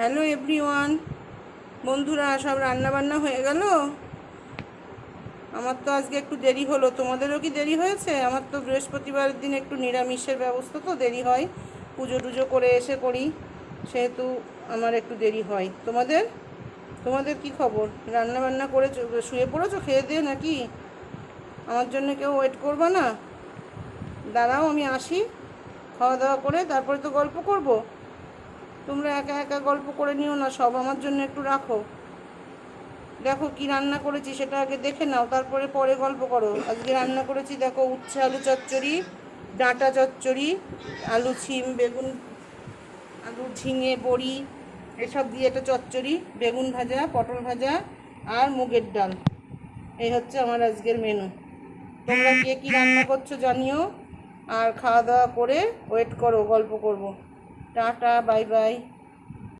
Hello everyone, বন্ধুরা সব রান্না বান্না হয়ে গেল। আমার তো আজকে একটু দেরি হলো, তোমাদেরও কি দেরি হয়েছে? আমার তো বৃহস্পতিবারের দিন একটু নিরামিষের ব্যবস্থা, তো দেরি হয়, পুজো টুজো করে এসে করি, সেহেতু আমার একটু দেরি হয়। তোমাদের তোমাদের কি খবর? রান্না বান্না করে শুয়ে পড়েছো খেয়ে দিয়ে নাকি? আমার জন্য কেউ ওয়েট করবা না? দাঁড়াও, আমি আসি, খাওয়া দাওয়া করে তারপরে তো গল্প করব। তোমরা একা একা গল্প করে নিও না, সব আমার জন্য একটু রাখো। দেখো কি রান্না করেছি সেটা আগে দেখে নাও, তারপরে পরে গল্প করো। আজকে রান্না করেছি দেখো, উচ্ছে আলু চচ্চড়ি, ডাঁটা চচ্চড়ি, আলু ছিম বেগুন, আলু ঝিঙে বড়ি এসব দিয়ে একটা চচ্চড়ি, বেগুন ভাজা, পটল ভাজা আর মুগের ডাল। এই হচ্ছে আমার আজকের মেনু। তোমরা কে কী রান্না করছো জানিও, আর খাওয়া দাওয়া করে ওয়েট করো, গল্প করব। Tata, bye bye.